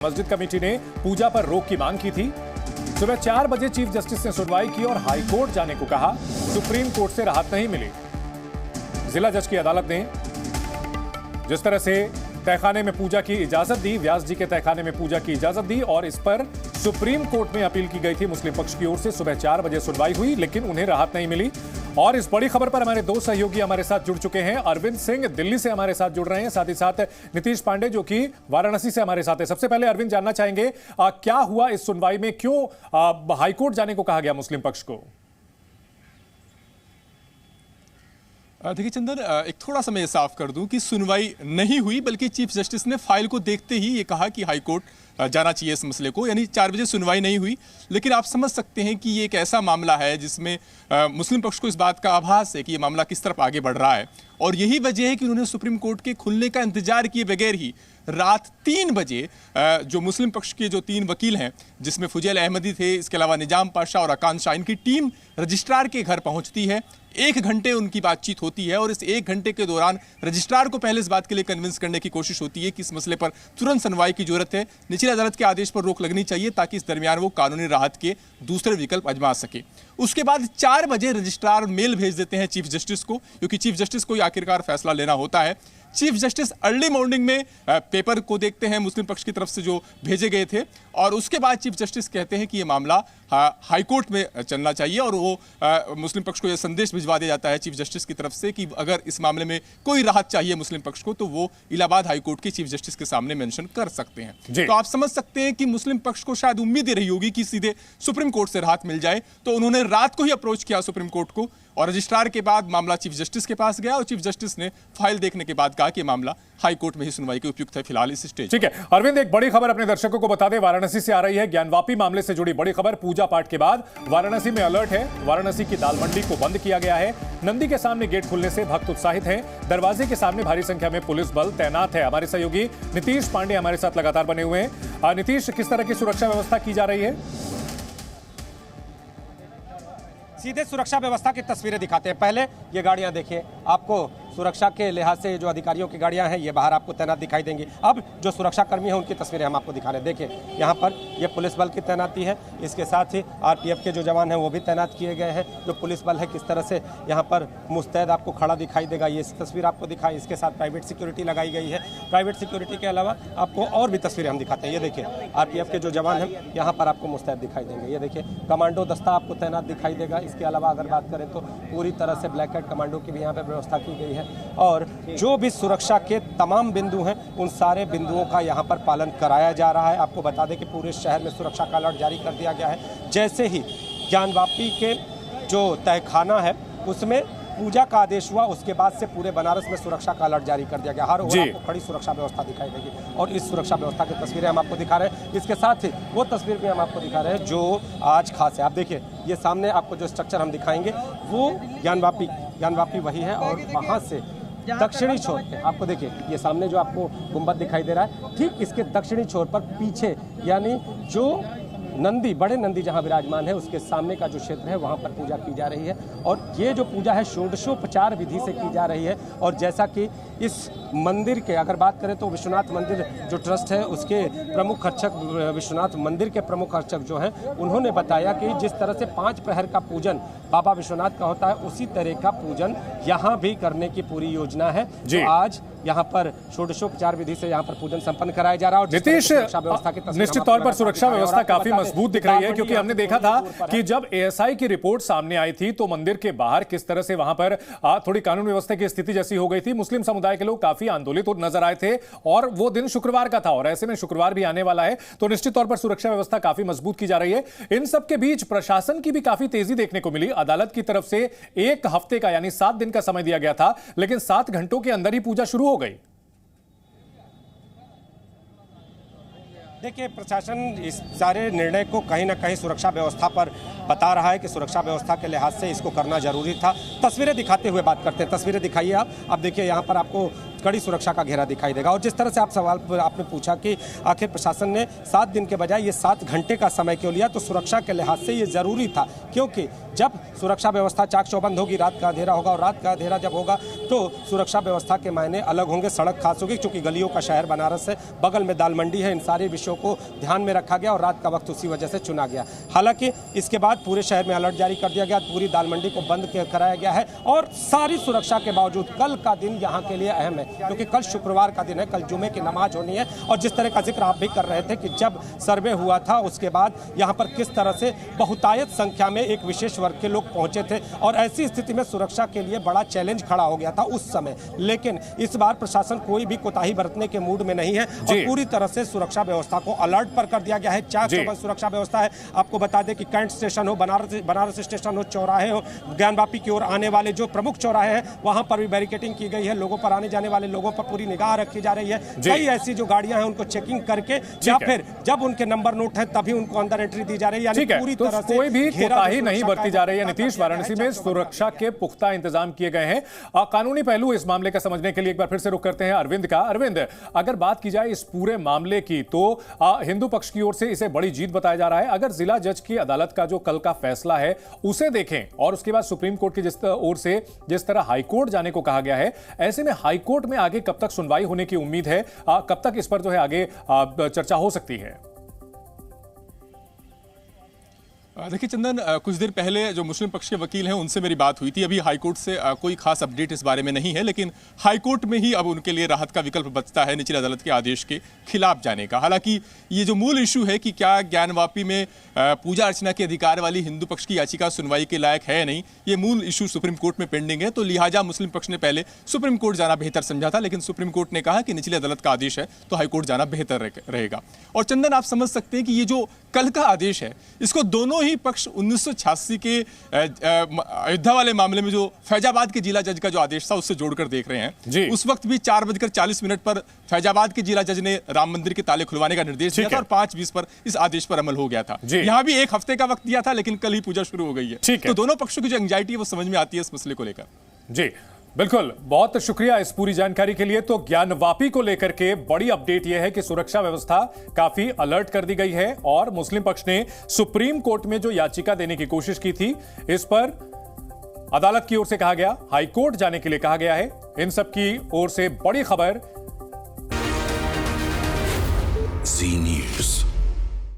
मस्जिद कमेटी ने पूजा पर रोक की मांग की थी। सुबह 4 बजे चीफ जस्टिस ने सुनवाई की और हाई कोर्ट जाने को कहा। सुप्रीम कोर्ट से राहत नहीं मिली। जिला जज की अदालत ने जिस तरह से तहखाने में पूजा की इजाजत दी, व्यास जी के तहखाने में पूजा की इजाजत दी और इस पर सुप्रीम कोर्ट में अपील की गई थी मुस्लिम पक्ष की ओर से। सुबह 4 बजे सुनवाई हुई लेकिन उन्हें राहत नहीं मिली। और इस बड़ी खबर पर हमारे 2 सहयोगी हमारे साथ जुड़ चुके हैं। अरविंद सिंह दिल्ली से हमारे साथ जुड़ रहे हैं, साथ ही साथ नीतीश पांडे जो कि वाराणसी से हमारे साथ है। सबसे पहले अरविंद जानना चाहेंगे क्या हुआ इस सुनवाई में, क्यों हाईकोर्ट जाने को कहा गया मुस्लिम पक्ष को? देखिए चंदन, एक थोड़ा सा मैं साफ कर दूं कि सुनवाई नहीं हुई, बल्कि चीफ जस्टिस ने फाइल को देखते ही ये कहा कि हाईकोर्ट जाना चाहिए इस मसले को। यानी 4 बजे सुनवाई नहीं हुई, लेकिन आप समझ सकते हैं कि ये एक ऐसा मामला है जिसमें मुस्लिम पक्ष को इस बात का आभास है कि ये मामला किस तरफ आगे बढ़ रहा है। और यही वजह है कि उन्होंने सुप्रीम कोर्ट के खुलने का इंतजार किए बगैर ही रात 3 बजे जो मुस्लिम पक्ष के जो 3 वकील हैं, जिसमें फुजैल अहमदी थे, इसके अलावा निजाम पाशा और आकांक्षा, इनकी टीम रजिस्ट्रार के घर पहुंचती है। 1 घंटे उनकी बातचीत होती है और इस 1 घंटे के दौरान रजिस्ट्रार को पहले इस बात के लिए कन्विंस करने की कोशिश होती है कि इस मसले पर तुरंत सुनवाई की जरूरत है, निचली अदालत के आदेश पर रोक लगनी चाहिए ताकि इस दरमियान वो कानूनी राहत के दूसरे विकल्प आजमा सके। उसके बाद 4 बजे रजिस्ट्रार मेल भेज देते हैं चीफ जस्टिस को, क्योंकि चीफ जस्टिस को आखिरकार फैसला लेना होता है। चीफ जस्टिस अर्ली मॉर्निंग में पेपर को देखते हैं मुस्लिम पक्ष की तरफ से जो भेजे गए थे, और उसके बाद चीफ जस्टिस कहते हैं कि ये मामला हाई कोर्ट में चलना चाहिए। और वो मुस्लिम पक्ष को यह संदेश भिजवा दिया जाता है चीफ जस्टिस की तरफ से कि अगर इस मामले में कोई राहत चाहिए मुस्लिम पक्ष को तो वो इलाहाबाद हाई कोर्ट के चीफ जस्टिस के सामने मेंशन कर सकते हैं। तो आप समझ सकते हैं कि मुस्लिम पक्ष को शायद उम्मीद ही रही होगी कि सीधे सुप्रीम कोर्ट से राहत मिल जाए, तो उन्होंने रात को ही अप्रोच किया सुप्रीम कोर्ट को और रजिस्ट्रार के बाद मामला चीफ जस्टिस के पास गया और चीफ जस्टिस ने फाइल देखने के बाद कहा कि मामला हाई कोर्ट में ही सुनवाई के उपयुक्त है फिलहाल इस स्टेज। ठीक है अरविंद, एक बड़ी खबर अपने दर्शकों को बता दें, वाराणसी से आ रही है। ज्ञानवापी मामले से जुड़ी बड़ी खबर। पूजा पाठ के बाद वाराणसी में अलर्ट है। वाराणसी की दाल मंडी को बंद किया गया है। नंदी के सामने गेट खुलने से भक्त उत्साहित हैं। दरवाजे के सामने भारी संख्या में पुलिस बल तैनात है। हमारे सहयोगी नीतीश पांडे हमारे साथ लगातार बने हुए हैं। नीतीश, किस तरह की सुरक्षा व्यवस्था की जा रही है? सीधे सुरक्षा व्यवस्था की तस्वीरें दिखाते हैं। पहले ये गाड़ियां देखिए, आपको सुरक्षा के लिहाज से जो अधिकारियों की गाड़ियां हैं ये बाहर आपको तैनात दिखाई देंगी। अब जो सुरक्षा कर्मी हैं उनकी तस्वीरें हम आपको दिखा रहे हैं। देखिए यहाँ पर ये पुलिस बल की तैनाती है, इसके साथ ही आरपीएफ के जो जवान हैं वो भी तैनात किए गए हैं। जो पुलिस बल है किस तरह से यहाँ पर मुस्तैद आपको खड़ा दिखाई देगा, ये तस्वीर आपको दिखाई। इसके साथ प्राइवेट सिक्योरिटी लगाई गई है। प्राइवेट सिक्योरिटी के अलावा आपको और भी तस्वीरें हम दिखाते हैं। ये देखिए आरपीएफ के जो जवान हैं यहाँ पर आपको मुस्तैद दिखाई देंगे। ये देखिए कमांडो दस्ता आपको तैनात दिखाई देगा। इसके अलावा अगर बात करें तो पूरी तरह से ब्लैक कैट कमांडो की भी यहाँ पर व्यवस्था की गई है। और जो भी सुरक्षा के तमाम बिंदु हैं उन सारे बिंदुओं का यहाँ पर पालन कराया जा रहा है। आपको बता दें कि पूरे शहर में सुरक्षा का अलर्ट जारी कर दिया गया है। जैसे ही ज्ञानवापी के जो तहखाना है उसमें पूजा का आदेश हुआ, उसके बाद से पूरे बनारस में सुरक्षा का अलर्ट जारी कर दिया गया। हर ओर आपको खड़ी सुरक्षा व्यवस्था दिखाई देगी और इस सुरक्षा व्यवस्था की तस्वीरें हम आपको दिखा रहे हैं। इसके साथ ही वो तस्वीर भी हम आपको दिखा रहे हैं जो आज खास है। आप देखिए ये सामने आपको जो स्ट्रक्चर हम दिखाएंगे वो ज्ञानवापी वही है और वहाँ से दक्षिणी छोर पे आपको देखिए ये सामने जो आपको गुंबद दिखाई दे रहा है, ठीक इसके दक्षिणी छोर पर पीछे यानी जो नंदी, बड़े नंदी जहां विराजमान है उसके सामने का जो क्षेत्र है वहां पर पूजा की जा रही है। और ये जो पूजा है षोडशोपचार विधि से की जा रही है। और जैसा कि इस मंदिर के अगर बात करें तो विश्वनाथ मंदिर जो ट्रस्ट है उसके प्रमुख अर्चक, विश्वनाथ मंदिर के प्रमुख अर्चक जो हैं उन्होंने बताया कि जिस तरह से 5 प्रहर का पूजन बाबा विश्वनाथ का होता है उसी तरह का पूजन यहाँ भी करने की पूरी योजना है। जो आज यहाँ पर षोडशोपचार विधि से यहाँ पर पूजन संपन्न कराया जा रहा है। और नीतीश, निश्चित तौर पर सुरक्षा व्यवस्था काफी मजबूत दिख रही है, क्योंकि हमने देखा था कि जब एएसआई की रिपोर्ट सामने आई थी तो मंदिर के बाहर किस तरह से वहां पर थोड़ी कानून व्यवस्था की स्थिति जैसी हो गई थी। मुस्लिम समुदाय के लोग काफी आंदोलित नजर आए थे और वो दिन शुक्रवार का था और ऐसे में शुक्रवार भी आने वाला है, तो निश्चित तौर पर सुरक्षा व्यवस्था काफी मजबूत की जा रही है। इन सब के बीच प्रशासन की भी काफी तेजी देखने को मिली। अदालत की तरफ से 1 हफ्ते का यानी 7 दिन का समय दिया गया था, लेकिन 7 घंटों के अंदर ही पूजा शुरू हो गई। देखिए प्रशासन इस सारे निर्णय को कहीं ना कहीं सुरक्षा व्यवस्था पर बता रहा है कि सुरक्षा व्यवस्था के लिहाज से इसको करना जरूरी था। तस्वीरें दिखाते हुए बात करते हैं। तस्वीरें दिखाइए आप। अब देखिए यहाँ पर आपको कड़ी सुरक्षा का घेरा दिखाई देगा। और जिस तरह से आपने पूछा कि आखिर प्रशासन ने 7 दिन के बजाय ये 7 घंटे का समय क्यों लिया, तो सुरक्षा के लिहाज से ये जरूरी था, क्योंकि जब सुरक्षा व्यवस्था चाक चौबंद होगी, रात का अंधेरा होगा, और रात का अंधेरा जब होगा तो सुरक्षा व्यवस्था के मायने अलग होंगे, सड़क खास होगी, क्योंकि गलियों का शहर बनारस है, बगल में दाल मंडी है। इन सारे विषयों को ध्यान में रखा गया और रात का वक्त उसी वजह से चुना गया। हालांकि इसके बाद पूरे शहर में अलर्ट जारी कर दिया गया, पूरी दाल मंडी को बंद कराया गया है। और सारी सुरक्षा के बावजूद कल का दिन यहाँ के लिए अहम है, क्योंकि कल शुक्रवार का दिन है, कल जुमे की नमाज होनी है। और जिस तरह का जिक्र आप भी कर रहे थे कि जब सर्वे हुआ था उसके बाद यहाँ पर किस तरह से बहुतायत संख्या में एक विशेष वर्ग के लोग पहुंचे थे, और ऐसी स्थिति में सुरक्षा के लिए बड़ा चैलेंज खड़ा हो गया था उस समय। लेकिन इस बार प्रशासन कोई भी कोताही बरतने के मूड में नहीं है और पूरी तरह से सुरक्षा व्यवस्था को अलर्ट पर कर दिया गया है। चाक चौबंद सुरक्षा व्यवस्था है। आपको बता दें कि कैंट स्टेशन हो, बनारस स्टेशन हो, चौराहे हो, ज्ञानवापी की ओर आने वाले जो प्रमुख चौराहे हैं वहां पर भी बैरिकेडिंग की गई है। लोगों पर आने जाने वाले लोगों पर पूरी निगाह रखी जा रही है। कई ऐसी जो गाड़ियां हैं उनको चेकिंग करके या फिर जब उनके नंबर नोट है तभी उनको अंदर एंट्री दी जा रही है। यानी पूरी तरह से कोई भी कोताही नहीं बरती जा रही है। नीतीश, वाराणसी में सुरक्षा के पुख्ता इंतजाम किए गए हैं। कानूनी पहलू इस मामले का समझने के लिए एक बार फिर से रुख करते हैं अरविंद का। अरविंद, अगर बात की जाए इस पूरे मामले की तो हिंदू पक्ष की ओर से इसे बड़ी जीत बताया जा रहा है। अगर जिला जज की अदालत का जो कल का फैसला है उसे देखें और उसके बाद सुप्रीम कोर्ट की जिस ओर से जिस तरह हाईकोर्ट जाने को कहा गया है, ऐसे में हाईकोर्ट में आगे कब तक सुनवाई होने की उम्मीद है? कब तक इस पर जो है आगे चर्चा हो सकती है? देखिए चंदन, कुछ देर पहले जो मुस्लिम पक्ष के वकील हैं उनसे मेरी बात हुई थी। अभी हाईकोर्ट से कोई खास अपडेट इस बारे में नहीं है, लेकिन हाईकोर्ट में ही अब उनके लिए राहत का विकल्प बचता है निचली अदालत के आदेश के खिलाफ जाने का। हालांकि ये जो मूल इशू है कि क्या ज्ञानवापी में पूजा अर्चना के अधिकार वाली हिंदू पक्ष की याचिका सुनवाई के लायक है नहीं, ये मूल इशू सुप्रीम कोर्ट में पेंडिंग है। तो लिहाजा मुस्लिम पक्ष ने पहले सुप्रीम कोर्ट जाना बेहतर समझा था, लेकिन सुप्रीम कोर्ट ने कहा कि निचली अदालत का आदेश है तो हाईकोर्ट जाना बेहतर रहेगा। और चंदन, आप समझ सकते हैं कि ये जो कल का आदेश है इसको दोनों ही पक्ष 1986 के अयोध्या वाले मामले में जो फैजाबाद के जिला जज का जो आदेश था उससे जोड़कर देख रहे हैं। उस वक्त भी 4:40 पर फैजाबाद के जिला जज ने राम मंदिर के ताले खुलवाने का निर्देश दिया था और 5:20 पर इस आदेश पर अमल हो गया था। यहां भी 1 हफ्ते का वक्त दिया था, लेकिन कल ही पूजा शुरू हो गई है। तो दोनों पक्षों की जो एंग्जाइटी है वो समझ में आती है इस मसले को लेकर। जी बिल्कुल, बहुत शुक्रिया इस पूरी जानकारी के लिए। तो ज्ञानवापी को लेकर के बड़ी अपडेट यह है कि सुरक्षा व्यवस्था काफी अलर्ट कर दी गई है और मुस्लिम पक्ष ने सुप्रीम कोर्ट में जो याचिका देने की कोशिश की थी इस पर अदालत की ओर से कहा गया, हाईकोर्ट जाने के लिए कहा गया है। इन सब की ओर से बड़ी खबर। जी न्यूज़।